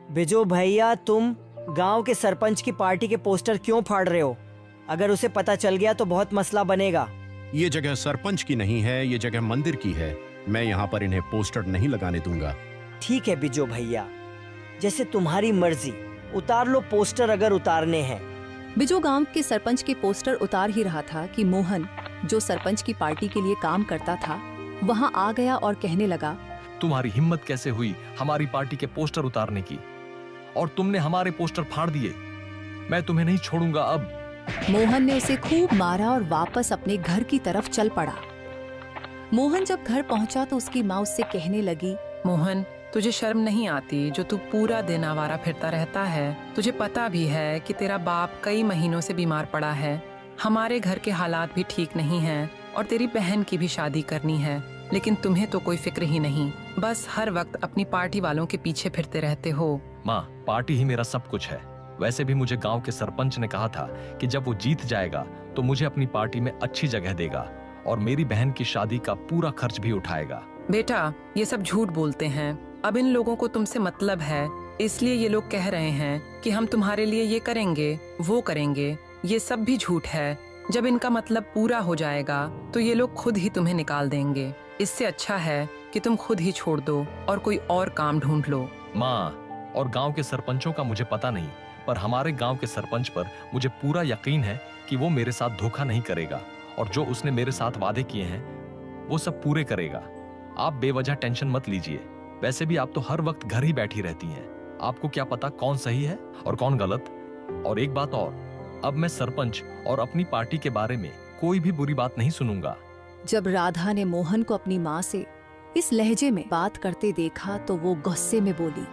बिजू भैया, तुम गांव के सरपंच की पार्टी के पोस्टर क्यों फाड़ रहे हो? अगर उसे पता चल गया तो बहुत मसला बनेगा। ये जगह सरपंच की नहीं है, ये जगह मंदिर की है। मैं यहाँ पर इन्हें पोस्टर नहीं लगाने दूंगा। ठीक है बिजू भैया, जैसे तुम्हारी मर्जी, उतार लो पोस्टर अगर उतारने हैं। बिजू गांव के सरपंच के पोस्टर उतार ही रहा था कि मोहन, जो सरपंच की पार्टी के लिए काम करता था, वहां आ गया और कहने लगा, तुम्हारी हिम्मत कैसे हुई हमारी पार्टी के पोस्टर उतारने की? और तुमने हमारे पोस्टर फाड़ दिए। मैं तुम्हें नहीं छोड़ूंगा अब। मोहन ने उसे खूब मारा और वापस अपने घर की तरफ चल पड़ा। मोहन जब घर पहुंचा तो उसकी माँ उससे कहने लगी, मोहन, तुझे शर्म नहीं आती जो तू पूरा दिन आवारा फिरता रहता है? तुझे पता भी है कि तेरा बाप कई महीनों से बीमार पड़ा है। हमारे घर के हालात भी ठीक नहीं हैं और तेरी बहन की भी शादी करनी है, लेकिन तुम्हें तो कोई फिक्र ही नहीं। बस हर वक्त अपनी पार्टी वालों के पीछे फिरते रहते हो। माँ, पार्टी ही मेरा सब कुछ है। वैसे भी मुझे गांव के सरपंच ने कहा था कि जब वो जीत जाएगा तो मुझे अपनी पार्टी में अच्छी जगह देगा और मेरी बहन की शादी का पूरा खर्च भी उठाएगा। बेटा, ये सब झूठ बोलते हैं। अब इन लोगों को तुमसे मतलब है, इसलिए ये लोग कह रहे हैं कि हम तुम्हारे लिए ये करेंगे, वो करेंगे। ये सब भी झूठ है। जब इनका मतलब पूरा हो जाएगा तो ये लोग खुद ही तुम्हें निकाल देंगे। इससे अच्छा है कि तुम खुद ही छोड़ दो और कोई और काम ढूंढ लो। माँ, और गांव के सरपंचों का मुझे पता नहीं, पर हमारे गांव के सरपंच पर मुझे पूरा यकीन है कि वो मेरे साथ धोखा नहीं करेगा और जो उसने मेरे साथ वादे किए हैं वो सब पूरे करेगा। आप बेवजह टेंशन मत लीजिए। वैसे भी आप तो हर वक्त घर ही बैठी रहती हैं। आपको क्या पता कौन सही है और कौन गलत। और एक बात और, अब मैं सरपंच और अपनी पार्टी के बारे में कोई भी बुरी बात नहीं सुनूंगा। जब राधा ने मोहन को अपनी माँ से इस लहजे में बात करते देखा तो वो गुस्से में बोली,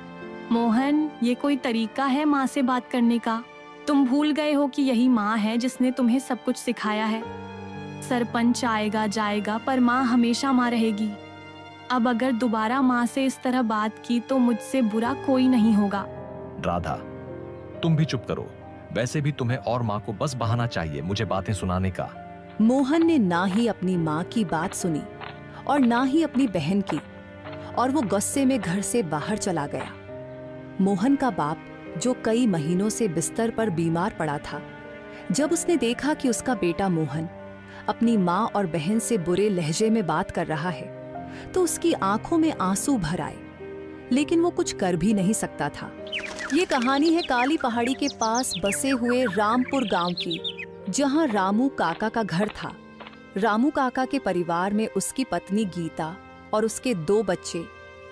मोहन, ये कोई तरीका है माँ से बात करने का? तुम भूल गए हो कि यही माँ है जिसने तुम्हें सब कुछ सिखाया है। सरपंच आएगा जाएगा पर माँ हमेशा माँ रहेगी। अब अगर दोबारा माँ से इस तरह बात की तो मुझसे बुरा कोई नहीं होगा। राधा, तुम भी चुप करो। वैसे भी तुम्हें और माँ को बस बहाना चाहिए मुझे बातें सुनाने का। मोहन ने ना ही अपनी माँ की बात सुनी और ना ही अपनी बहन की, और वो गुस्से में घर से बाहर चला गया। मोहन का बाप, जो कई महीनों से बिस्तर पर बीमार पड़ा था, जब उसने देखा कि उसका बेटा मोहन अपनी माँ और बहन से बुरे लहजे में बात कर रहा है, तो उसकी आंखों में आंसू भर आए, लेकिन वो कुछ कर भी नहीं सकता था। ये कहानी है काली पहाड़ी के पास बसे हुए रामपुर गांव की, जहां रामू काका का घर था। रामू काका के परिवार में उसकी पत्नी गीता और उसके 2 बच्चे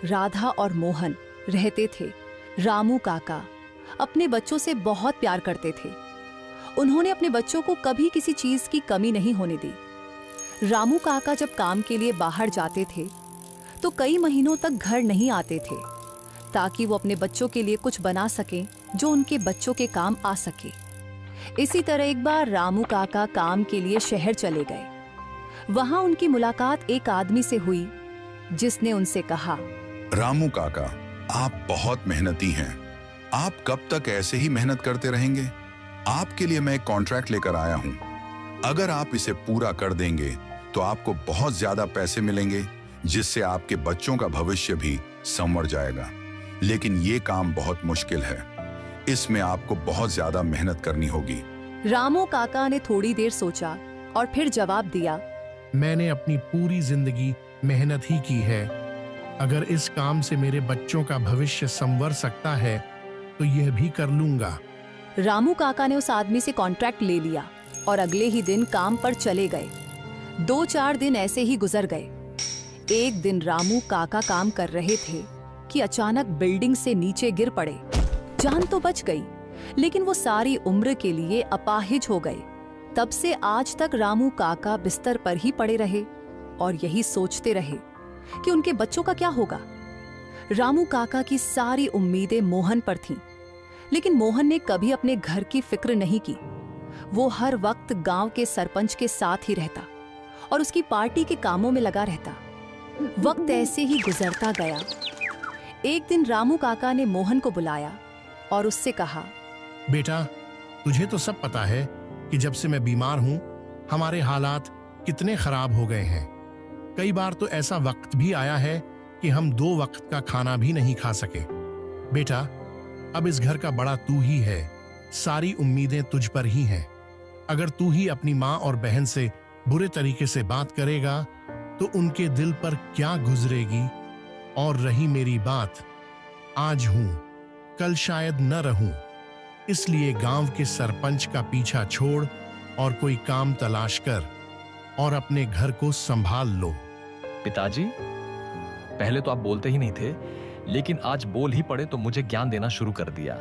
राधा और मोहन रहते थे। रामू काका अपने बच्चों से बहुत प्यार करते थे। उन्होंने अपने बच्चों को कभी किसी चीज की कमी नहीं होने दी। रामू काका जब काम के लिए बाहर जाते थे तो कई महीनों तक घर नहीं आते थे, ताकि वो अपने बच्चों के लिए कुछ बना सकें जो उनके बच्चों के काम आ सके। इसी तरह एक बार रामू काका काम के लिए शहर चले गए। वहां उनकी मुलाकात एक आदमी से हुई, जिसने उनसे कहा, रामू काका, आप बहुत मेहनती हैं। आप कब तक ऐसे ही मेहनत करते रहेंगे? आपके लिए मैं एक कॉन्ट्रैक्ट लेकर आया हूं। अगर आप इसे पूरा कर देंगे तो आपको बहुत ज्यादा पैसे मिलेंगे, जिससे आपके बच्चों का भविष्य भी संवर जाएगा। लेकिन ये काम बहुत मुश्किल है। इसमें आपको बहुत ज्यादा मेहनत करनी होगी। रामू काका ने थोड़ी देर सोचा और फिर जवाब दिया, मैंने अपनी पूरी जिंदगी मेहनत ही की है। अगर इस काम से मेरे बच्चों का भविष्य संवर सकता है तो यह भी कर लूंगा। रामू काका ने उस आदमी से कॉन्ट्रैक्ट ले लिया और अगले ही दिन काम पर चले गए। 2-4 दिन ऐसे ही गुजर गए। एक दिन रामू काका काम कर रहे थे कि अचानक बिल्डिंग से नीचे गिर पड़े। जान तो बच गई, लेकिन वो सारी उम्र के लिए अपाहिज हो गए। तब से आज तक रामू काका बिस्तर पर ही पड़े रहे और यही सोचते रहे कि उनके बच्चों का क्या होगा। रामू काका की सारी उम्मीदें मोहन पर थीं, लेकिन मोहन ने कभी अपने घर की फिक्र नहीं की। वो हर वक्त गांव के सरपंच के साथ ही रहता और उसकी पार्टी के कामों में लगा रहता। वक्त ऐसे ही गुजरता गया। एक दिन रामू काका ने मोहन को बुलाया और उससे कहा, बेटा, तुझे तो सब पता है कि जब से मैं बीमार हूं हमारे हालात कितने खराब हो गए हैं। कई बार तो ऐसा वक्त भी आया है कि हम 2 वक्त का खाना भी नहीं खा सके। बेटा, अब इस घर का बड़ा तू ही है, सारी उम्मीदें तुझ पर ही हैं। अगर तू ही अपनी माँ और बहन से बुरे तरीके से बात करेगा तो उनके दिल पर क्या गुजरेगी। और रही मेरी बात, आज हूं, कल शायद न रहूं, इसलिए गांव के सरपंच का पीछा छोड़ और कोई काम तलाश कर और अपने घर को संभाल लो। पिताजी, पहले तो आप बोलते ही नहीं थे, लेकिन आज बोल ही पड़े तो मुझे ज्ञान देना शुरू कर दिया।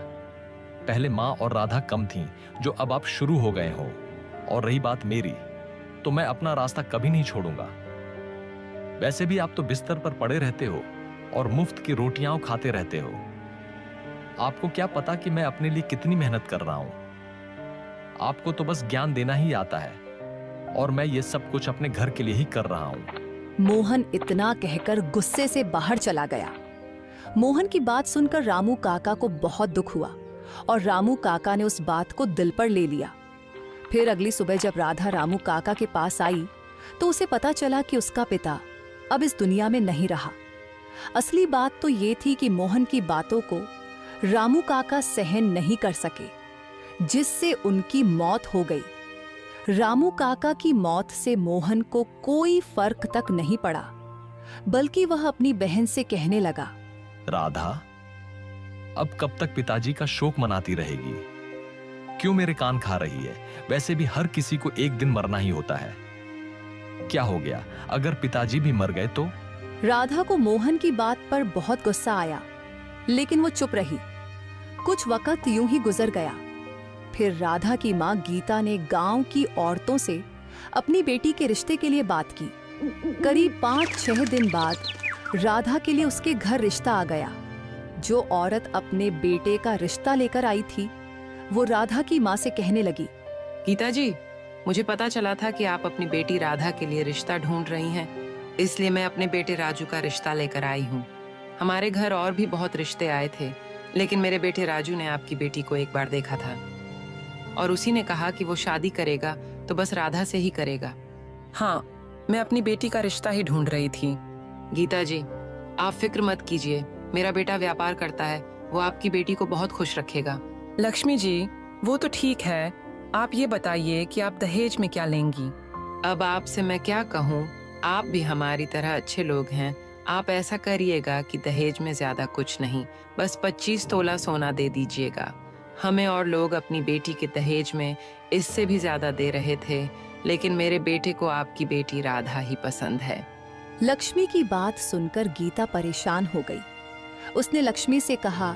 पहले माँ और राधा कम थीं, जो अब आप शुरू हो गए हो। और रही बात मेरी, तो मैं अपना रास्ता कभी नहीं छोड़ूंगा। वैसे भी आप तो बिस्तर पर पड़े रहते हो और मुफ्त की रोटियां खाते रहते हो। आपको क्या पता कि मैं अपने लिए कितनी मेहनत कर रहा हूं। आपको तो बस ज्ञान देना ही आता है, और मैं ये सब कुछ अपने घर के लिए ही कर रहा हूं। मोहन इतना कहकर गुस्से से बाहर चला गया। मोहन की बात सुनकर रामू काका को बहुत दुख हुआ और रामू काका ने उस बात को दिल पर ले लिया। फिर अगली सुबह जब राधा रामू काका के पास आई तो उसे पता चला कि उसका पिता अब इस दुनिया में नहीं रहा। असली बात तो ये थी कि मोहन की बातों को रामू काका सहन नहीं कर सके, जिससे उनकी मौत हो गई। रामू काका की मौत से मोहन को कोई फर्क तक नहीं पड़ा, बल्कि वह अपनी बहन से कहने लगा, राधा, अब कब तक पिताजी का शोक मनाती रहेगी? क्यों मेरे कान खा रही है? वैसे भी हर किसी को एक दिन मरना ही होता है। क्या हो गया अगर पिताजी भी मर गए तो? राधा को मोहन की बात पर बहुत गुस्सा आया, लेकिन वो चुप रही। कुछ वक्त यूं ही गुजर गया। फिर राधा की माँ गीता ने गांव की औरतों से अपनी बेटी के रिश्ते के लिए बात की। करीब 5-6 दिन बाद राधा के लिए उसके घर रिश्ता आ गया। जो औरत अपने बेटे का रिश्ता लेकर आई थी, वो राधा की माँ से कहने लगी, गीता जी, मुझे पता चला था कि आप अपनी बेटी राधा के लिए रिश्ता ढूंढ रही हैं, इसलिए मैं अपने बेटे राजू का रिश्ता लेकर आई हूँ। हमारे घर और भी बहुत रिश्ते आए थे, लेकिन मेरे बेटे राजू ने आपकी बेटी को एक बार देखा था और उसी ने कहा कि वो शादी करेगा तो बस राधा से ही करेगा। हाँ, मैं अपनी बेटी का रिश्ता ही ढूंढ रही थी। गीता जी, आप फिक्र मत कीजिए, मेरा बेटा व्यापार करता है, वो आपकी बेटी को बहुत खुश रखेगा। लक्ष्मी जी, वो तो ठीक है, आप ये बताइए कि आप दहेज में क्या लेंगी? अब आपसे मैं क्या कहूँ, आप भी हमारी तरह अच्छे लोग हैं। आप ऐसा करिएगा कि दहेज में ज्यादा कुछ नहीं, बस 25 तोला सोना दे दीजिएगा। हमें और लोग अपनी बेटी के दहेज में इससे भी ज्यादा दे रहे थे, लेकिन मेरे बेटे को आपकी बेटी राधा ही पसंद है। लक्ष्मी की बात सुनकर गीता परेशान हो गई। उसने लक्ष्मी से कहा,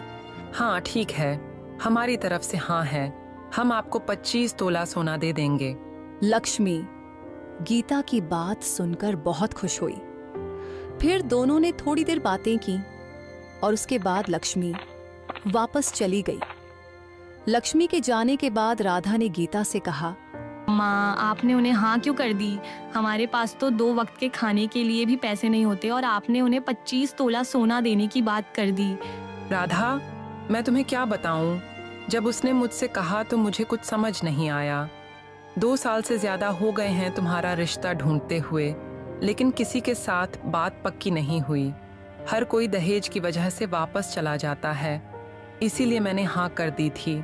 हाँ ठीक है, हमारी तरफ से हाँ है, हम आपको 25 तोला सोना दे देंगे। लक्ष्मी गीता की बात सुनकर बहुत खुश हुई। फिर दोनों ने थोड़ी देर बातें की और उसके बाद लक्ष्मी वापस चली गई। लक्ष्मी के जाने के बाद राधा ने गीता से कहा, माँ, आपने उन्हें हाँ क्यों कर दी? हमारे पास तो 2 वक्त के खाने के लिए भी पैसे नहीं होते और आपने उन्हें 25 तोला सोना देने की बात कर दी। राधा, मैं तुम्हें क्या बताऊं? जब उसने मुझसे कहा तो मुझे कुछ समझ नहीं आया। 2 साल से ज्यादा हो गए हैं तुम्हारा रिश्ता ढूंढते हुए, लेकिन किसी के साथ बात पक्की नहीं हुई। हर कोई दहेज की वजह से वापस चला जाता है, इसीलिए मैंने हाँ कर दी थी।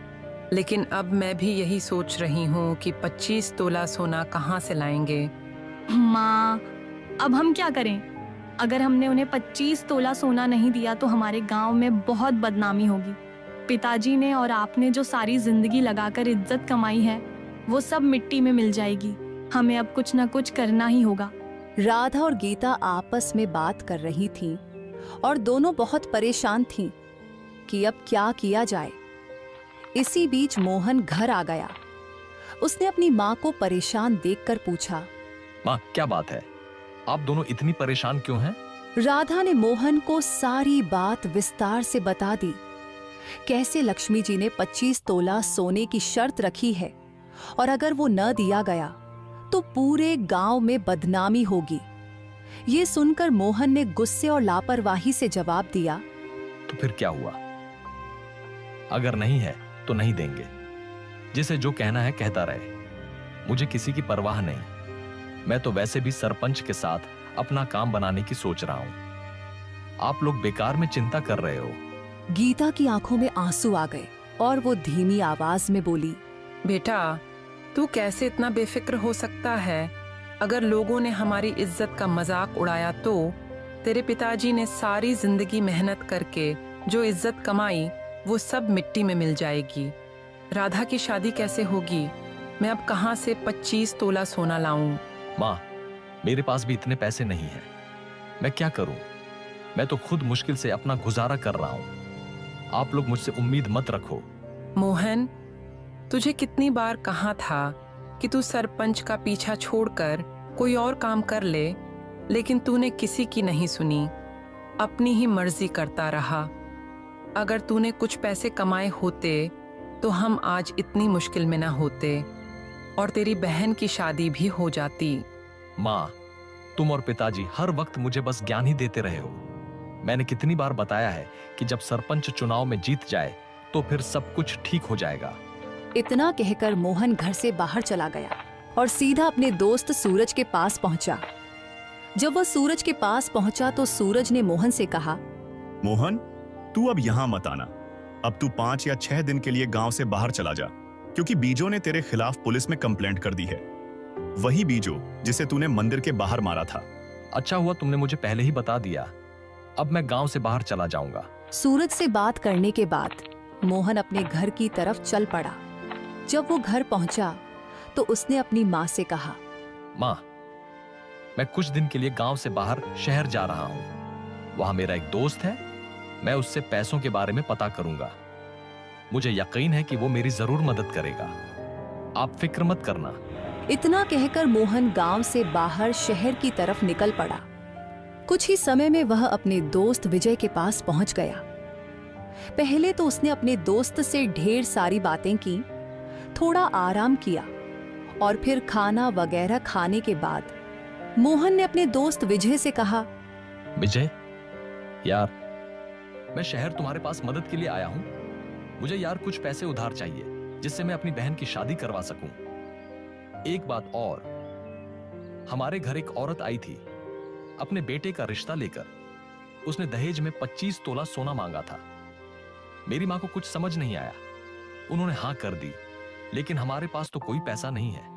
लेकिन अब मैं भी यही सोच रही हूँ कि 25 तोला सोना कहाँ से लाएंगे। माँ, अब हम क्या करें? अगर हमने उन्हें 25 तोला सोना नहीं दिया तो हमारे गांव में बहुत बदनामी होगी। पिताजी ने और आपने जो सारी जिंदगी लगाकर इज्जत कमाई है, वो सब मिट्टी में मिल जाएगी। हमें अब कुछ ना कुछ करना ही होगा। राधा और गीता आपस में बात कर रही थीं और दोनों बहुत परेशान थीं कि अब क्या किया जाए। इसी बीच मोहन घर आ गया। उसने अपनी माँ को परेशान देखकर पूछा, माँ, क्या बात है? आप दोनों इतनी परेशान क्यों हैं? राधा ने मोहन को सारी बात विस्तार से बता दी। कैसे लक्ष्मी जी ने 25 तोला सोने की शर्त रखी है और अगर वो न दिया गया तो पूरे गांव में बदनामी होगी। ये सुनकर मोहन ने गुस्से और लापरवाही से जवाब दिया, तो फिर क्या हुआ? अगर नहीं है तो नहीं देंगे। जिसे जो कहना है कहता रहे, मुझे किसी की परवाह नहीं। मैं तो वैसे भी सरपंच के साथ अपना काम बनाने की सोच रहा हूं। आप लोग बेकार में चिंता कर रहे हो। गीता की आंखों में आंसू आ गए और वो धीमी आवाज में बोली, बेटा, तू कैसे इतना बेफिक्र हो सकता है? अगर लोगों ने हमारी इज्जत का मजाक उड़ाया तो तेरे पिताजी ने सारी जिंदगी मेहनत करके जो इज्जत कमाई वो सब मिट्टी में मिल जाएगी। राधा की शादी कैसे होगी? मैं अब कहाँ से 25 तोला सोना लाऊं? माँ, मेरे पास भी इतने पैसे नहीं हैं। मैं क्या करूं? मैं तो खुद मुश्किल से अपना गुजारा कर रहा हूं। आप लोग मुझसे उम्मीद मत रखो। मोहन, तुझे कितनी बार कहा था कि तू सरपंच का पीछा छोड़कर कोई और काम कर ले, लेकिन तूने किसी की नहीं सुनी, अपनी ही मर्जी करता रहा। अगर तूने कुछ पैसे कमाए होते तो हम आज इतनी मुश्किल में न होते और तेरी बहन की शादी भी हो जाती। माँ, तुम और पिताजी हर वक्त मुझे बस ज्ञान ही देते रहे हो। मैंने कितनी बार बताया है कि जब सरपंच चुनाव में जीत जाए तो फिर सब कुछ ठीक हो जाएगा। इतना कहकर मोहन घर से बाहर चला गया और सीधा अपने दोस्त सूरज के पास पहुंचा। जब वह सूरज के पास पहुंचा तो सूरज ने मोहन से कहा, मोहन, तू अब यहाँ मत आना। अब तू 5 या 6 दिन के लिए गांव से बाहर चला जा, क्योंकि बीजो ने तेरे खिलाफ पुलिस में कंप्लेंट कर दी है। वही बीजो जिसे तूने मंदिर के बाहर मारा था। अच्छा हुआ तुमने मुझे पहले ही बता दिया। अब मैं गांव से बाहर चला जाऊंगा। सूरज से बात करने के बाद मोहन अपने घर की तरफ चल पड़ा। जब वो घर पहुंचा तो उसने अपनी माँ से कहा, माँ, मैं कुछ दिन के लिए गांव से बाहर शहर जा रहा हूं। वहां मेरा एक दोस्त है, मैं उससे पैसों के बारे में पता करूंगा। मुझे यकीन है कि वो मेरी जरूर मदद करेगा। आप फिक्र मत करना। इतना कहकर मोहन गांव से बाहर शहर की तरफ निकल पड़ा। कुछ ही समय में वह अपने दोस्त विजय के पास पहुंच गया। पहले तो उसने अपने दोस्त से ढेर सारी बातें की, थोड़ा आराम किया और फिर खाना वगैरह खाने के बाद मोहन ने अपने दोस्त विजय से कहा, विजय यार, मैं शहर तुम्हारे पास मदद के लिए आया हूं। मुझे यार कुछ पैसे उधार चाहिए जिससे मैं अपनी बहन की शादी करवा सकूं। एक बात और, हमारे घर एक औरत आई थी अपने बेटे का रिश्ता लेकर। उसने दहेज में 25 तोला सोना मांगा था। मेरी मां को कुछ समझ नहीं आया, उन्होंने हां कर दी, लेकिन हमारे पास तो कोई पैसा नहीं है।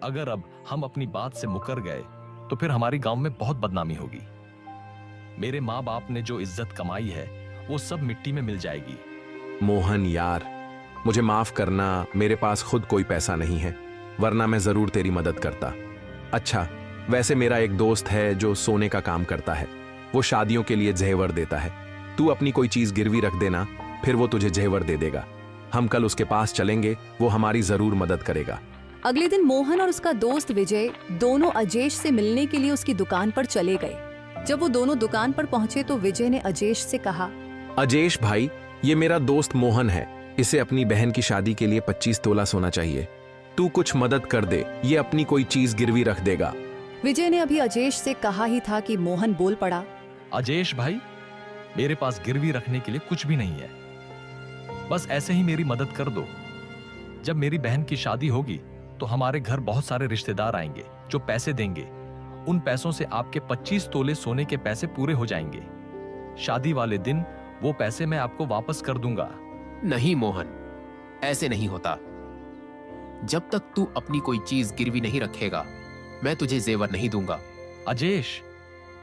अगर अब हम अपनी बात से मुकर गए तो फिर हमारी गांव में बहुत बदनामी होगी। मेरे माँ बाप ने जो इज्जत कमाई है वो सब मिट्टी में मिल जाएगी। मोहन यार, मुझे माफ करना, मेरे पास खुद कोई पैसा नहीं है, वरना मैं जरूर तेरी मदद करता। अच्छा, वैसे मेरा एक दोस्त है जो सोने का काम करता है, वो शादियों के लिए जेवर देता है। तू अपनी कोई चीज गिरवी रख देना, फिर वो तुझे जेवर दे देगा। हम कल उसके पास चलेंगे, वो हमारी जरूर मदद करेगा। अगले दिन मोहन और उसका दोस्त विजय दोनों अजेश से मिलने के लिए उसकी दुकान पर चले गए। जब वो दोनों दुकान पर पहुंचे तो विजय ने अजेश से कहा, अजेश भाई, ये मेरा दोस्त मोहन है, इसे अपनी बहन की शादी के लिए 25 तोला सोना चाहिए। तू कुछ मदद कर दे, ये अपनी कोई चीज गिरवी रख देगा। विजय ने अभी अजेश से कहा ही था कि मोहन बोल पड़ा, अजेश भाई, मेरे पास गिरवी रखने के लिए कुछ भी नहीं है, बस ऐसे ही मेरी मदद कर दो। जब मेरी बहन की शादी होगी तो हमारे घर बहुत सारे रिश्तेदार आएंगे जो पैसे देंगे। उन पैसों से आपके 25 तोले सोने के पैसे पूरे हो जाएंगे। शादी वाले दिन वो पैसे मैं आपको वापस कर दूंगा। नहीं मोहन, ऐसे नहीं होता। जब तक तू अपनी कोई चीज गिरवी नहीं रखेगा, मैं तुझे जेवर नहीं दूंगा। अजेश,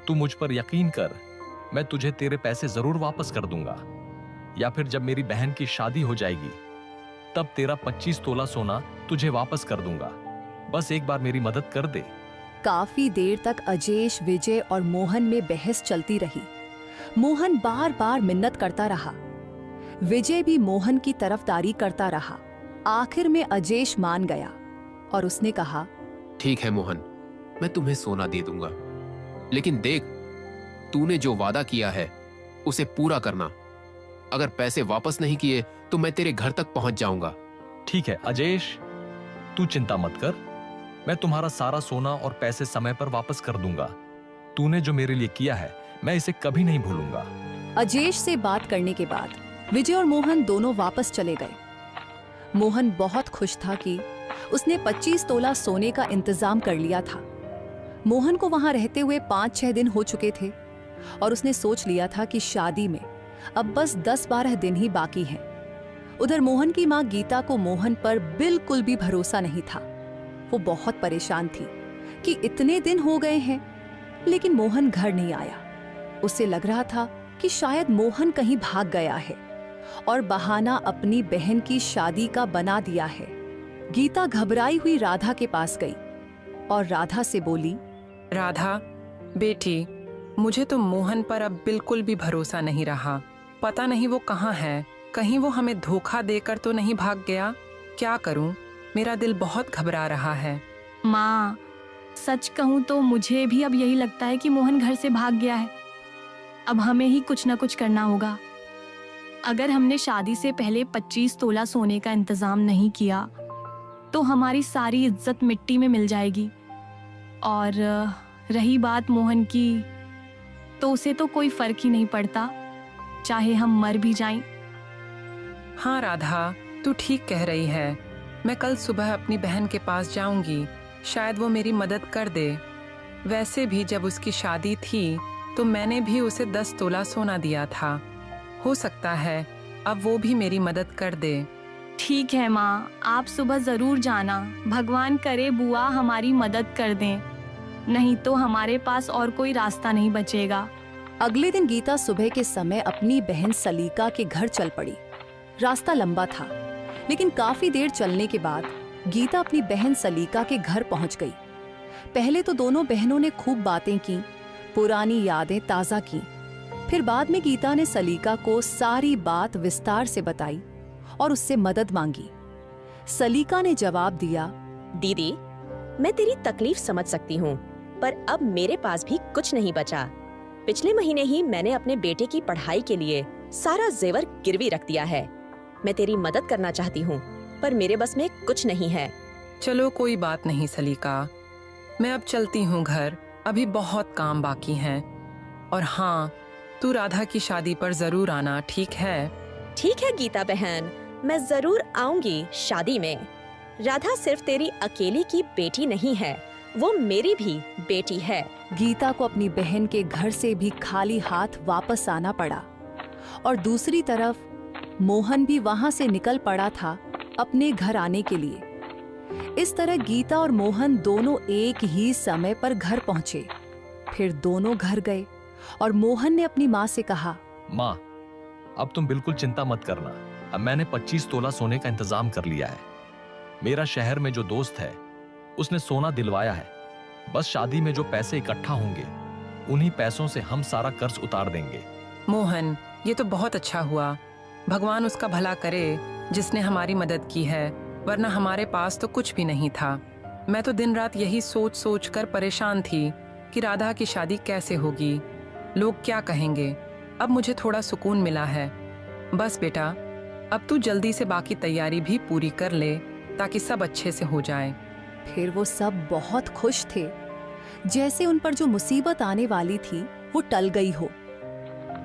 तू मुझ पर यकीन कर, मैं तुझे तेरे पैसे जरूर वापस कर दूंगा। या फिर जब मेरी बहन की शादी हो जाएगी तब तेरा 25 तोला सोना तुझे वापस कर दूंगा। बस एक बार मेरी मदद कर दे। काफी देर तक अजेश, विजय और मोहन में बहस चलती रही। मोहन बार बार मिन्नत करता रहा, विजय भी मोहन की तरफदारी करता रहा। आखिर में अजेश मान गया और उसने कहा, ठीक है मोहन, मैं तुम्हें सोना दे दूंगा, लेकिन देख, तूने जो वादा किया है उसे पूरा करना। अगर पैसे वापस नहीं किए तो मैं तेरे घर तक पहुंच जाऊंगा। ठीक है अजेश, तू चिंता मत कर, मैं तुम्हारा सारा सोना और पैसे समय पर वापस कर दूंगा। तूने जो मेरे लिए किया है मैं इसे कभी नहीं भूलूंगा। अजेश से बात करने के बाद विजय और मोहन दोनों वापस चले गए। मोहन बहुत खुश था कि उसने 25 तोला सोने का इंतजाम कर लिया था। मोहन को वहां रहते हुए 5-6 दिन हो चुके थे और उसने सोच लिया था कि शादी में अब बस 10-12 दिन ही बाकी हैं। उधर मोहन की माँ गीता को मोहन पर बिल्कुल भी भरोसा नहीं था। वो बहुत परेशान थी कि इतने दिन हो गए हैं लेकिन मोहन घर नहीं आया। उसे लग रहा था कि शायद मोहन कहीं भाग गया है और बहाना अपनी बहन की शादी का बना दिया है। गीता घबराई हुई राधा के पास गई और राधा से बोली, राधा बेटी, मुझे तो मोहन पर अब बिल्कुल भी भरोसा नहीं रहा। पता नहीं वो कहाँ है, कहीं वो हमें धोखा देकर तो नहीं भाग गया। क्या करूं, मेरा दिल बहुत घबरा रहा है। माँ, सच कहूँ तो मुझे भी अब यही लगता है कि मोहन घर से भाग गया है। अब हमें ही कुछ न कुछ करना होगा। अगर हमने शादी से पहले 25 तोला सोने का इंतजाम नहीं किया तो हमारी सारी इज्जत मिट्टी में मिल जाएगी। और रही बात मोहन की, तो उसे तो कोई फर्क ही नहीं पड़ता, चाहे हम मर भी जाएं। हाँ राधा, तू ठीक कह रही है। मैं कल सुबह अपनी बहन के पास जाऊंगी, शायद वो मेरी मदद कर दे। वैसे भी जब उसकी शादी थी तो मैंने भी उसे 10 तोला सोना दिया था। हो सकता है अब वो भी मेरी मदद कर दे। ठीक है माँ, आप सुबह जरूर जाना। भगवान करे बुआ हमारी मदद कर दें, नहीं तो हमारे पास और कोई रास्ता नहीं बचेगा। अगले दिन गीता सुबह के समय अपनी बहन सलीका के घर चल पड़ी। रास्ता लंबा था लेकिन काफी देर चलने के बाद गीता अपनी बहन सलीका के घर पहुंच गई। पहले तो दोनों बहनों ने खूब बातें की, पुरानी यादें ताजा की। फिर बाद में गीता ने सलीका को सारी बात विस्तार से बताई और उससे मदद मांगी। सलीका ने जवाब दिया, दीदी, मैं तेरी तकलीफ समझ सकती हूँ, पर अब मेरे पास भी कुछ नहीं बचा। पिछले महीने ही मैंने अपने बेटे की पढ़ाई के लिए सारा जेवर गिरवी रख दिया है। मैं तेरी मदद करना चाहती हूँ, पर मेरे बस में कुछ नहीं है। चलो कोई बात नहीं सलीका, मैं अब चलती हूँ घर, अभी बहुत काम बाकी हैं। और हाँ, तू राधा की शादी पर जरूर आना, ठीक है? ठीक है गीता बहन, मैं जरूर आऊंगी शादी में। राधा सिर्फ तेरी अकेली की बेटी नहीं है, वो मेरी भी बेटी है। गीता को अपनी बहन के घर से भी खाली हाथ वापस आना पड़ा और दूसरी तरफ मोहन भी वहां से निकल पड़ा था अपने घर आने के लिए। इस तरह गीता और मोहन दोनों एक ही समय पर घर पहुंचे। फिर दोनों घर गए और मोहन ने अपनी माँ से कहा, माँ, अब तुम बिल्कुल चिंता मत करना। अब मैंने 25 तोला सोने का इंतजाम कर लिया है। मेरा शहर में जो दोस्त है उसने सोना दिलवाया है। बस शादी में जो पैसे इकट्ठा होंगे उन्हीं पैसों से हम सारा कर्ज उतार देंगे। मोहन, ये तो बहुत अच्छा हुआ। भगवान उसका भला करे जिसने हमारी मदद की है, वरना हमारे पास तो कुछ भी नहीं था। मैं तो दिन रात यही सोच सोच कर परेशान थी कि राधा की शादी कैसे होगी, लोग क्या कहेंगे। अब मुझे थोड़ा सुकून मिला है। बस बेटा, अब तू जल्दी से बाकी तैयारी भी पूरी कर ले ताकि सब अच्छे से हो जाए। फिर वो सब बहुत खुश थे, जैसे उन पर जो मुसीबत आने वाली थी वो टल गई हो।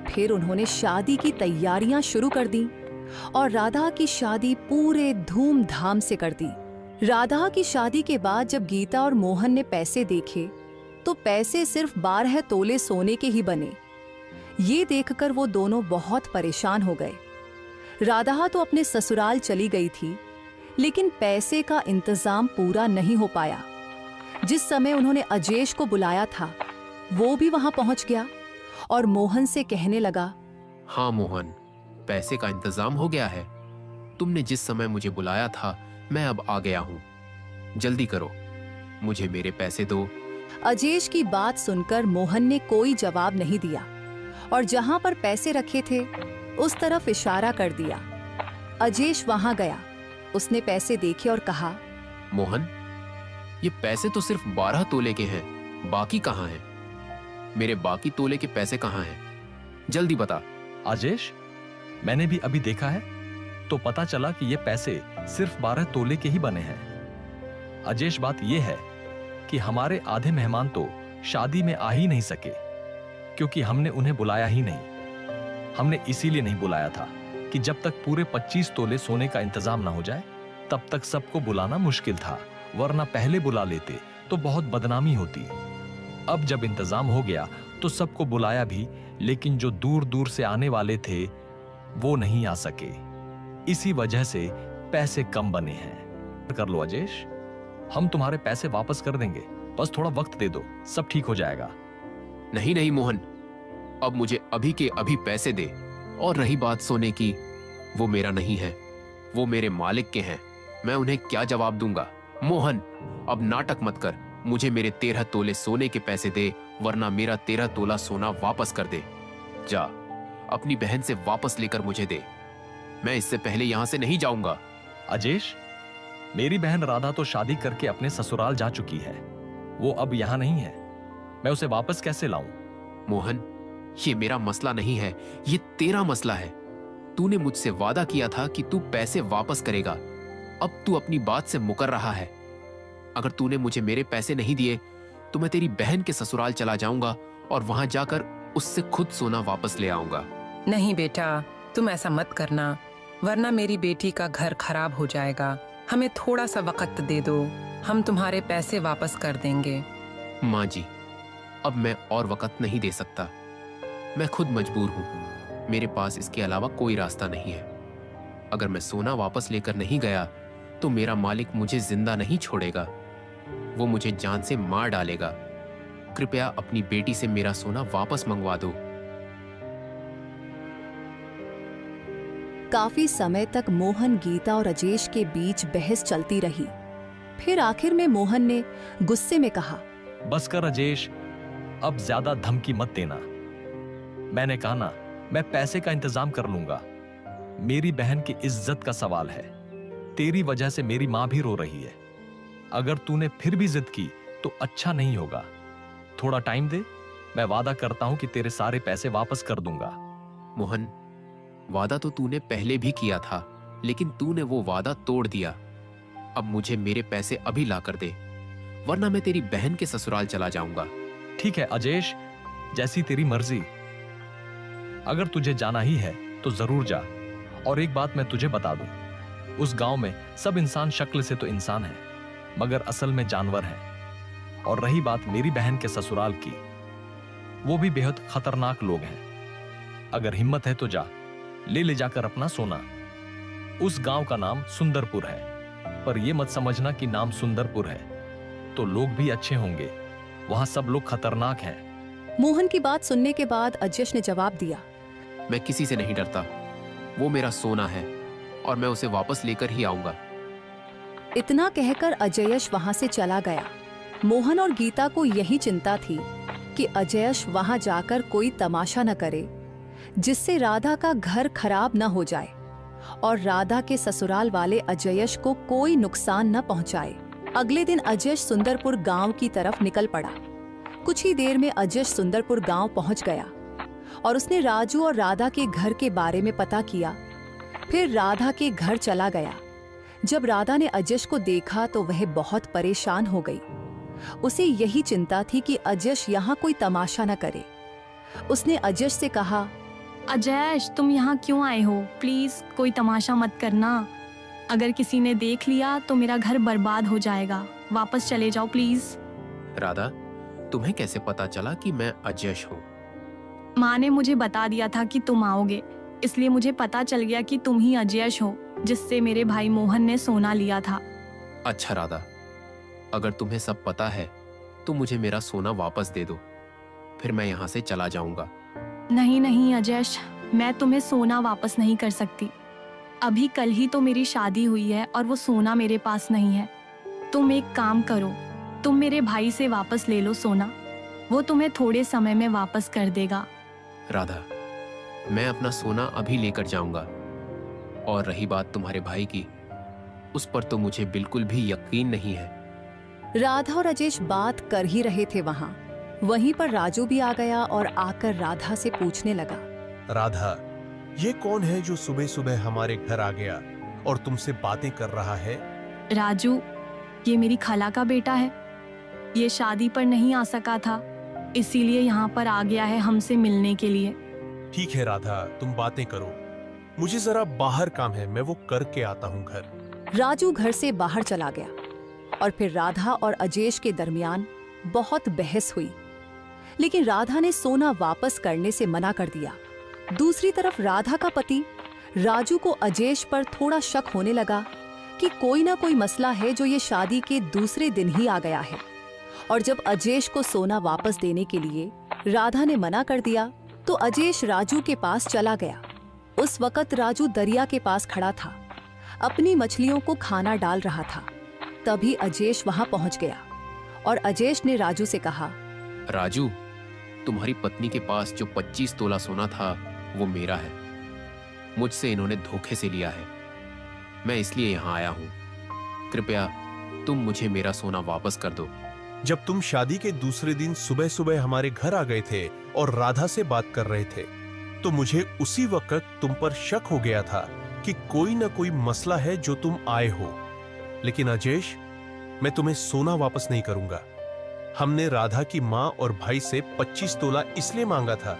फिर उन्होंने शादी की तैयारियां शुरू कर दी और राधा की शादी पूरे धूमधाम से कर दी। राधा की शादी के बाद जब गीता और मोहन ने पैसे देखे तो पैसे सिर्फ 12 तोले सोने के ही बने। ये देखकर वो दोनों बहुत परेशान हो गए। राधा तो अपने ससुराल चली गई थी, लेकिन पैसे का इंतजाम पूरा नहीं हो पाया। जिस समय उन्होंने अजेश को बुलाया था वो भी वहां पहुंच गया और मोहन से कहने लगा, हाँ मोहन, पैसे का इंतजाम हो गया है। तुमने जिस समय मुझे बुलाया था मैं अब आ गया हूँ। जल्दी करो, मुझे मेरे पैसे दो। अजेश की बात सुनकर मोहन ने कोई जवाब नहीं दिया और जहां पर पैसे रखे थे उस तरफ इशारा कर दिया। अजेश वहां गया, उसने पैसे देखे और कहा, मोहन, ये पैसे तो सिर्फ 12 तोले के हैं, बाकी कहाँ हैं? मेरे बाकी तोले के पैसे कहाँ हैं? जल्दी बता। अजेश, मैंने भी अभी देखा है तो पता चला कि ये पैसे सिर्फ 12 तोले के ही बने हैं। अजेश, बात ये है कि हमारे आधे मेहमान तो शादी में आ ही नहीं सके क्योंकि हमने उन्हें बुलाया ही नहीं। हमने इसीलिए नहीं बुलाया था कि जब तक पूरे 25 तोले सोने का इंतजाम ना हो जाए तब तक सबको बुलाना मुश्किल था, वरना पहले बुला लेते तो बहुत बदनामी होती। अब जब इंतजाम हो गया तो सबको बुलाया भी, लेकिन जो दूर दूर से आने वाले थे वो नहीं आ सके, इसी वजह से पैसे कम बने हैं। कर लो अजेश, हम तुम्हारे पैसे वापस कर देंगे, बस थोड़ा वक्त दे दो, सब ठीक हो जाएगा। नहीं नहीं मोहन, अब मुझे अभी के अभी पैसे दे। और रही बात सोने की, वो मेरा नहीं है, वो मेरे मालिक के हैं, मैं उन्हें क्या जवाब दूंगा। मोहन, अब नाटक मत कर, मुझे मेरे 13 तोले सोने के पैसे दे, वरना मेरा 13 तोला सोना वापस कर दे। जा, अपनी बहन से वापस लेकर मुझे दे, मैं इससे पहले यहां से नहीं जाऊंगा। अजेश, मेरी बहन राधा तो शादी करके अपने ससुराल जा चुकी है, वो अब यहाँ नहीं है, मैं उसे वापस कैसे लाऊं? मोहन, ये मेरा मसला नहीं है, ये तेरा मसला है। तूने मुझसे वादा किया था कि तू पैसे वापस करेगा, अब तू अपनी बात से मुकर रहा है। अगर तूने मुझे मेरे पैसे नहीं दिए तो मैं तेरी बहन के ससुराल चला जाऊंगा और वहां जाकर उससे खुद सोना वापस ले आऊंगा। नहीं बेटा, तुम ऐसा मत करना, वरना मेरी बेटी का घर खराब हो जाएगा। हमें थोड़ा सा वक्त दे दो, हम तुम्हारे पैसे वापस कर देंगे। माँ जी, अब मैं और वक्त नहीं दे सकता, मैं खुद मजबूर हूँ, मेरे पास इसके अलावा कोई रास्ता नहीं है। अगर मैं सोना वापस लेकर नहीं गया तो मेरा मालिक मुझे जिंदा नहीं छोड़ेगा, वो मुझे जान से मार डालेगा। कृपया अपनी बेटी से मेरा सोना वापस मंगवा दो। काफी समय तक मोहन, गीता और अजेश के बीच बहस चलती रही। फिर आखिर में मोहन ने गुस्से में कहा, बस कर अजेश, अब ज्यादा धमकी मत देना। मैंने कहा ना, मैं पैसे का इंतजाम कर लूंगा। मेरी बहन की इज्जत का सवाल है, तेरी वजह से मेरी मां भी रो रही है। अगर तूने फिर भी जिद की तो अच्छा नहीं होगा। थोड़ा टाइम दे, मैं वादा करता हूं कि तेरे सारे पैसे वापस कर दूंगा। मोहन, वादा तो तूने पहले भी किया था, लेकिन तूने वो वादा तोड़ दिया। अब मुझे मेरे पैसे अभी ला कर दे, वरना मैं तेरी बहन के ससुराल चला जाऊंगा। ठीक है अजेश, जैसी तेरी मर्जी। अगर तुझे जाना ही है तो जरूर जा। और एक बात मैं तुझे बता दूं, उस गांव में सब इंसान शक्ल से तो इंसान है, मगर असल में जानवर हैं। और रही बात मेरी बहन के ससुराल की, वो भी बेहद खतरनाक लोग हैं। अगर हिम्मत है तो जा, ले जाकर अपना सोना। उस गांव का नाम सुंदरपुर है, पर यह मत समझना कि नाम सुंदरपुर है तो लोग भी अच्छे होंगे, वहां सब लोग खतरनाक हैं। मोहन की बात सुनने के बाद अजेश ने जवाब दिया, मैं किसी से नहीं डरता, वो मेरा सोना है और मैं उसे वापस लेकर ही आऊंगा। इतना कहकर अजयश वहां से चला गया। मोहन और गीता को यही चिंता थी कि अजयश वहां जाकर कोई तमाशा न करे जिससे राधा का घर खराब न हो जाए और राधा के ससुराल वाले अजयश को कोई नुकसान न पहुंचाए। अगले दिन अजयश सुंदरपुर गांव की तरफ निकल पड़ा। कुछ ही देर में अजयश सुंदरपुर गांव पहुंच गया और उसने राजू और राधा के घर के बारे में पता किया। फिर राधा के घर चला गया। जब राधा ने अजयश को देखा तो वह बहुत परेशान हो गई। उसे यही चिंता थी कि अजयश यहाँ कोई तमाशा न करे। उसने अजयश से कहा, अजयश, तुम यहाँ क्यों आए हो? प्लीज कोई तमाशा मत करना, अगर किसी ने देख लिया तो मेरा घर बर्बाद हो जाएगा। वापस चले जाओ प्लीज। राधा, तुम्हें कैसे पता चला कि मैं अजयश हूँ? माँ ने मुझे बता दिया था कि तुम आओगे, इसलिए मुझे पता चल गया कि तुम ही अजयश हो जिससे मेरे भाई मोहन ने सोना लिया था। अच्छा राधा, अगर तुम्हें सब पता है तो मुझे मेरा सोना वापस दे दो, फिर मैं यहाँ से चला जाऊंगा। नहीं नहीं अजयश, मैं तुम्हें सोना वापस नहीं कर सकती। अभी कल ही तो मेरी शादी हुई है और वो सोना मेरे पास नहीं है। तुम एक काम करो, तुम मेरे भाई से वापस ले लो सोना, वो तुम्हें थोड़े समय में वापस कर देगा। राधा, मैं अपना सोना अभी लेकर जाऊंगा। और रही बात तुम्हारे भाई की, उस पर तो मुझे बिल्कुल भी यकीन नहीं है। राधा और अजयश बात कर ही रहे थे वहाँ। वहीं पर राजू भी आ गया और आकर राधा से पूछने लगा, राधा, ये कौन है जो सुबह सुबह हमारे घर आ गया और तुमसे बातें कर रहा है? राजू, ये मेरी खाला का बेटा है। ये शादी पर नहीं आ सका था, इसीलिए यहाँ पर आ गया है हमसे मिलने के लिए। ठीक है राधा, तुम बातें करो, मुझे जरा बाहर काम है, मैं वो करके आता हूँ घर। राजू घर से बाहर चला गया और फिर राधा और अजयश के दरमियान बहुत बहस हुई, लेकिन राधा ने सोना वापस करने से मना कर दिया। दूसरी तरफ राधा का पति राजू को अजेश पर थोड़ा शक होने लगा कि कोई ना कोई मसला है जो ये शादी के दूसरे दिन ही आ गया है। और जब अजेश को सोना वापस देने के लिए राधा ने मना कर दिया तो अजेश राजू के पास चला गया। उस वक्त राजू दरिया के पास खड़ा था, अपनी मछलियों को खाना डाल रहा था। तभी अजेश वहां पहुंच गया और अजेश ने राजू से कहा, राजू, तुम्हारी पत्नी के पास जो 25 तोला सोना था वो मेरा है। मुझसे इन्होंने धोखे से लिया है। मैं इसलिए यहाँ आया हूँ। कृपया तुम मुझे मेरा सोना वापस कर दो। जब तुम शादी के दूसरे दिन सुबह सुबह हमारे घर आ गए थे और राधा से बात कर रहे थे तो मुझे उसी वक्त तुम पर शक हो गया था कि कोई ना कोई मसला है जो तुम आए हो। लेकिन अजेश, मैं तुम्हें सोना वापस नहीं करूंगा। हमने राधा की माँ और भाई से 25 तोला इसलिए मांगा था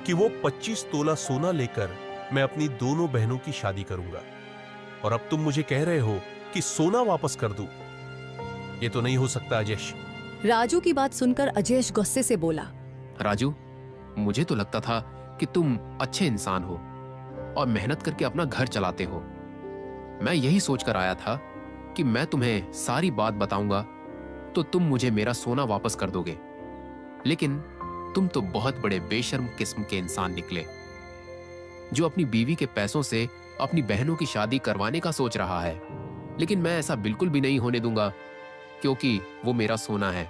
कि वो 25 तोला सोना लेकर मैं अपनी दोनों बहनों की शादी करूंगा, और अब तुम मुझे कह रहे हो कि सोना वापस कर दूं। ये तो नहीं हो सकता अजेश। राजू की बात सुनकर अजेश गुस्से से बोला, राजू, मुझे तो लगता था कि तुम अच्छे इंसान हो और मेहनत करके अपना घर चलाते हो। मैं यही सोचकर आया था कि मैं तुम्हें सारी बात बताऊंगा तो तुम मुझे मेरा सोना वापस कर दोगे। लेकिन तुम तो बहुत बड़े बेशर्म किस्म के इंसान निकले, जो अपनी बीवी के पैसों से अपनी बहनों की शादी करवाने का सोच रहा है। लेकिन मैं ऐसा बिल्कुल भी नहीं होने दूंगा, क्योंकि वो मेरा सोना है।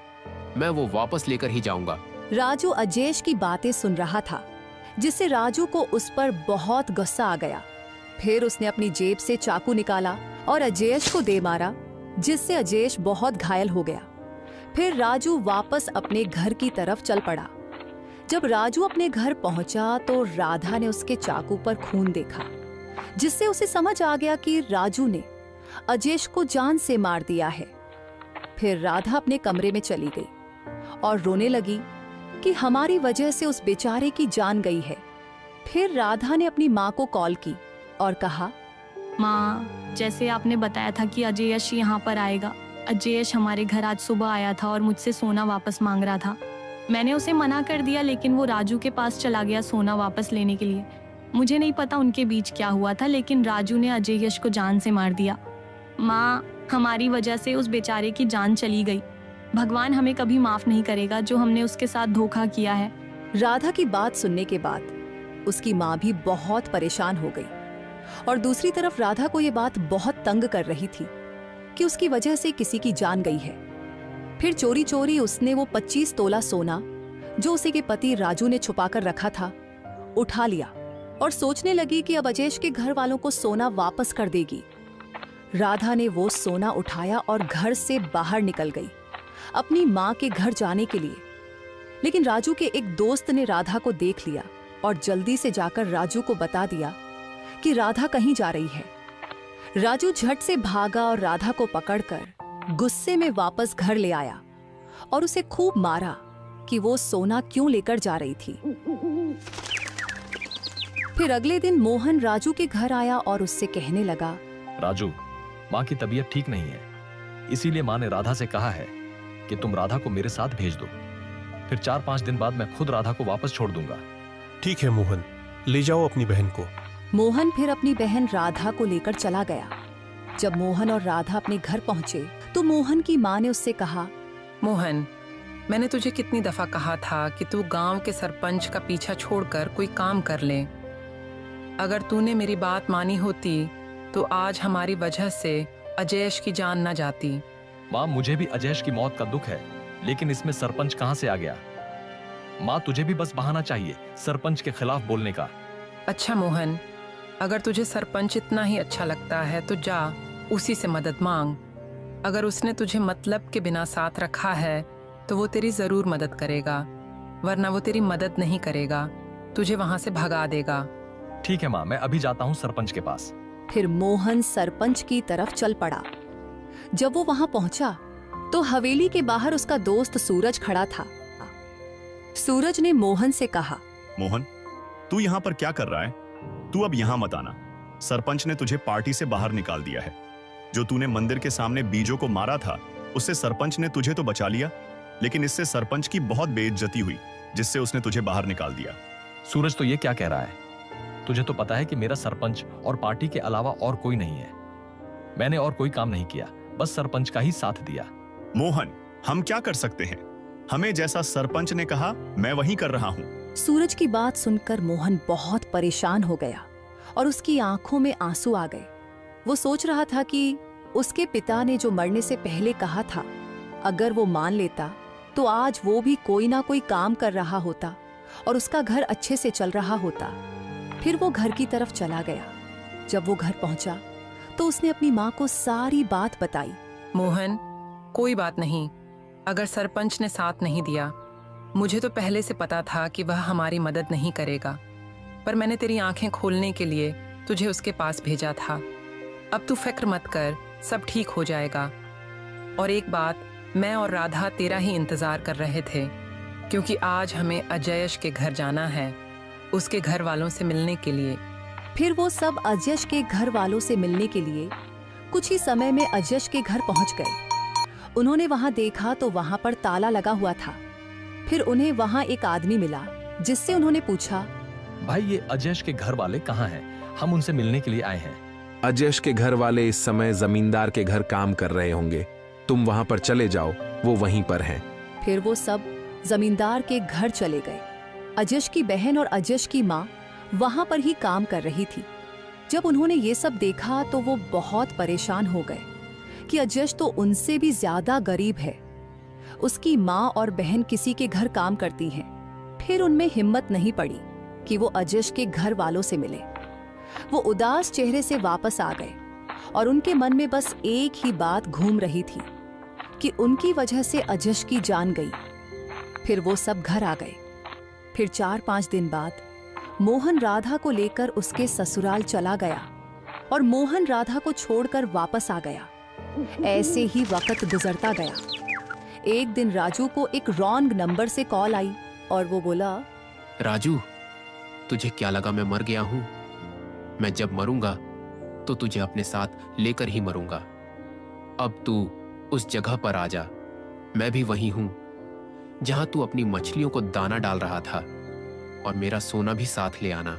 मैं वो वापस लेकर ही जाऊंगा। राजू अजेश की बातें सुन रहा था, जिससे राजू को उस पर बहुत गुस्सा आ गया। फिर उसने अपनी जेब से चाकू निकाला और अजेश को दे मारा, जिससे अजेश बहुत घायल हो गया। फिर राजू वापस अपने घर की तरफ चल पड़ा। जब राजू अपने घर पहुंचा तो राधा ने उसके चाकू पर खून देखा, जिससे उसे समझ आ गया कि राजू ने अजेश को जान से मार दिया है। फिर राधा अपने कमरे में चली गई और रोने लगी कि हमारी वजह से उस बेचारे की जान गई है। फिर राधा ने अपनी माँ को कॉल की और कहा, माँ, जैसे आपने बताया था कि अजेश यहाँ पर आएगा, अजेश हमारे घर आज सुबह आया था और मुझसे सोना वापस मांग रहा था। मैंने उसे मना कर दिया, लेकिन वो राजू के पास चला गया सोना वापस लेने के लिए। मुझे नहीं पता उनके बीच क्या हुआ था, लेकिन राजू ने अजेश को जान से मार दिया। माँ, हमारी वजह से उस बेचारे की जान चली गई। भगवान हमें कभी माफ नहीं करेगा जो हमने उसके साथ धोखा किया है। राधा की बात सुनने के बाद उसकी माँ भी बहुत परेशान हो गई, और दूसरी तरफ राधा को ये बात बहुत तंग कर रही थी कि उसकी वजह से किसी की जान गई है। फिर चोरी चोरी उसने वो 25 तोला सोना जो उसी के पति राजू ने छुपाकर रखा था उठा लिया और सोचने लगी कि अब अजेश के घर वालों को सोना वापस कर देगी। राधा ने वो सोना उठाया और घर से बाहर निकल गई अपनी माँ के घर जाने के लिए। लेकिन राजू के एक दोस्त ने राधा को देख लिया और जल्दी से जाकर राजू को बता दिया कि राधा कहीं जा रही है। राजू झट से भागा और राधा को पकड़कर गुस्से में वापस घर ले आया और उसे खूब मारा कि वो सोना क्यों लेकर जा रही थी। फिर अगले दिन मोहन राजू के घर आया और उससे कहने लगा, राजू, माँ की तबीयत ठीक नहीं है, इसीलिए माँ ने राधा से कहा है कि तुम राधा को मेरे साथ भेज दो। फिर 4-5 दिन बाद मैं खुद राधा को वापस छोड़ दूंगा। ठीक है मोहन, ले जाओ अपनी बहन को। मोहन फिर अपनी बहन राधा को लेकर चला गया। जब मोहन और राधा अपने घर पहुंचे तो मोहन की माँ ने उससे कहा, मोहन, मैंने तुझे कितनी दफा कहा था कि तू गांव के सरपंच का पीछा छोड़कर कोई काम कर ले। अगर तूने मेरी बात मानी होती तो आज हमारी वजह से अजेश की जान न जाती। माँ, मुझे भी अजेश की मौत का दुख है, लेकिन इसमें सरपंच कहाँ से आ गया? माँ, तुझे भी बस बहाना चाहिए सरपंच के खिलाफ बोलने का। अच्छा मोहन, अगर तुझे सरपंच इतना ही अच्छा लगता है तो जा उसी से मदद मांग। अगर उसने तुझे मतलब के बिना साथ रखा है तो वो तेरी जरूर मदद करेगा, वरना वो तेरी मदद नहीं करेगा, तुझे वहां से भगा देगा। ठीक है माँ, मैं अभी जाता हूँ सरपंच के पास। फिर मोहन सरपंच की तरफ चल पड़ा। जब वो वहां पहुंचा तो हवेली के बाहर उसका दोस्त सूरज खड़ा था। सूरज ने मोहन से कहा, मोहन, तू यहाँ पर क्या कर रहा है? तू अब यहाँ मत आना। सरपंच ने तुझे पार्टी से बाहर निकाल दिया है। जो तूने मंदिर के सामने बीजों को मारा था, उससे सरपंच ने तुझे तो बचा लिया, लेकिन इससे सरपंच की बहुत बेइज्जती हुई, जिससे उसने तुझे बाहर निकाल दिया। सूरज तो ये क्या कह रहा है? तुझे तो पता है कि मेरा सरपंच और पार्टी के अलावा और कोई नहीं है। मैंने और कोई काम नहीं किया, बस सरपंच का ही साथ दिया। मोहन, हम क्या कर सकते हैं? हमें जैसा सरपंच ने कहा मैं वही कर रहा हूँ। सूरज की बात सुनकर मोहन बहुत परेशान हो गया और उसकी आंखों में आंसू आ गए। वो सोच रहा था कि उसके पिता ने जो मरने से पहले कहा था, अगर वो मान लेता तो आज वो भी कोई ना कोई काम कर रहा होता और उसका घर अच्छे से चल रहा होता। फिर वो घर की तरफ चला गया। जब वो घर पहुंचा तो उसने अपनी माँ को सारी बात बताई। मोहन, कोई बात नहीं। अगर सरपंच ने साथ नहीं दिया, मुझे तो पहले से पता था कि वह हमारी मदद नहीं करेगा, पर मैंने तेरी आंखें खोलने के लिए तुझे उसके पास भेजा था। अब तू फिक्र मत कर, सब ठीक हो जाएगा। और एक बात, मैं और राधा तेरा ही इंतजार कर रहे थे, क्योंकि आज हमें अजयश के घर जाना है, उसके घर वालों से मिलने के लिए। फिर वो सब अजयश के घर वालों से मिलने के लिए कुछ ही समय में अजयश के घर पहुंच गए। उन्होंने वहां देखा तो वहां पर ताला लगा हुआ था। फिर उन्हें वहां एक आदमी मिला, जिससे उन्होंने पूछा, भाई ये अजयश के घर वाले कहाँ हैं? हम उनसे मिलने के लिए आए हैं। अजयश के घर वाले इस समय जमींदार के घर काम कर रहे होंगे, तुम वहां पर चले जाओ, वो वहीं पर हैं। फिर वो सब जमींदार के घर चले गए। अजयश की बहन और अजयश की माँ वहां पर ही काम कर रही थी। जब उन्होंने ये सब देखा तो वो बहुत परेशान हो गए कि अजयश तो उनसे भी ज्यादा गरीब है। उसकी माँ और बहन किसी के घर काम करती हैं। फिर उनमें हिम्मत नहीं पड़ी कि वो अजयश के घर वालों से मिले। वो उदास चेहरे से वापस आ गए और उनके मन में बस एक ही बात घूम रही थी कि उनकी वजह से अजयश की जान गई। फिर वो सब घर आ गए। फिर 4-5 दिन बाद मोहन राधा को लेकर उसके ससुराल चला गया और मोहन राधा को छोड़कर वापस आ गया। ऐसे ही वक्त गुजरता गया। एक दिन राजू को एक रॉन्ग नंबर से कॉल आई और वो बोला, राजू, तुझे क्या लगा मैं मर गया हूं? मैं जब मरूंगा तो तुझे अपने साथ लेकर ही मरूंगा। अब तू उस जगह पर आ जा, मैं भी वही हूं जहां तू अपनी मछलियों को दाना डाल रहा था, और मेरा सोना भी साथ ले आना,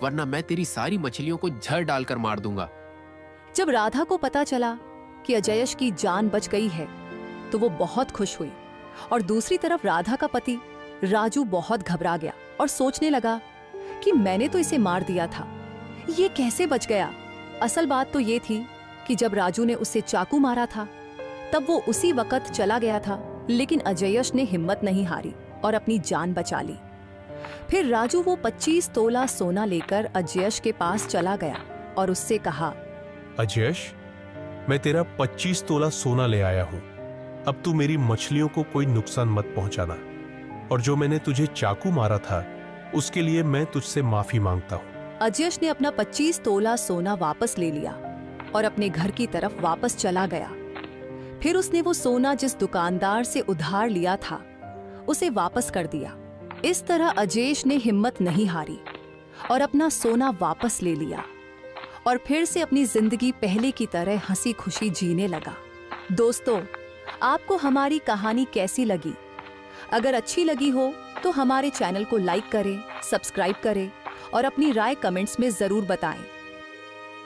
वरना मैं तेरी सारी मछलियों को झड़ डालकर मार दूंगा। जब राधा को पता चला कि अजयश की जान बच गई है तो वो बहुत खुश हुई। और दूसरी तरफ राधा का पति राजू बहुत घबरा गया और सोचने लगा कि मैंने तो इसे मार दिया था, ये कैसे बच गया। असल बात तो ये थी कि जब राजू ने उसे चाकू मारा था तब वो उसी वक्त चला गया था, लेकिन अजयश ने हिम्मत नहीं हारी और अपनी जान बचा ली। फिर राजू वो 25 तोला सोना लेकर अजयश के पास चला गया और उससे कहा, अजयश, मैं तेरा 25 तोला सोना ले आया हूं। अब तू मेरी मछलियों को कोई नुकसान मत पहुंचाना, और जो मैंने तुझे चाकू मारा था उसके लिए मैं तुझसे माफी मांगता हूं। अजयश ने अपना 25 तोला सोना वापस ले लिया और अपने घर की तरफ वापस चला गया। फिर उसने वो सोना जिस दुकानदार से उधार लिया था उसे वापस कर दिया। इस तरह अजयश ने हिम्मत नहीं हारी और अपना सोना वापस ले लिया और फिर से अपनी जिंदगी पहले की तरह हंसी खुशी जीने लगा। दोस्तों, आपको हमारी कहानी कैसी लगी? अगर अच्छी लगी हो तो हमारे चैनल को लाइक करें, सब्सक्राइब करें और अपनी राय कमेंट्स में जरूर बताएं।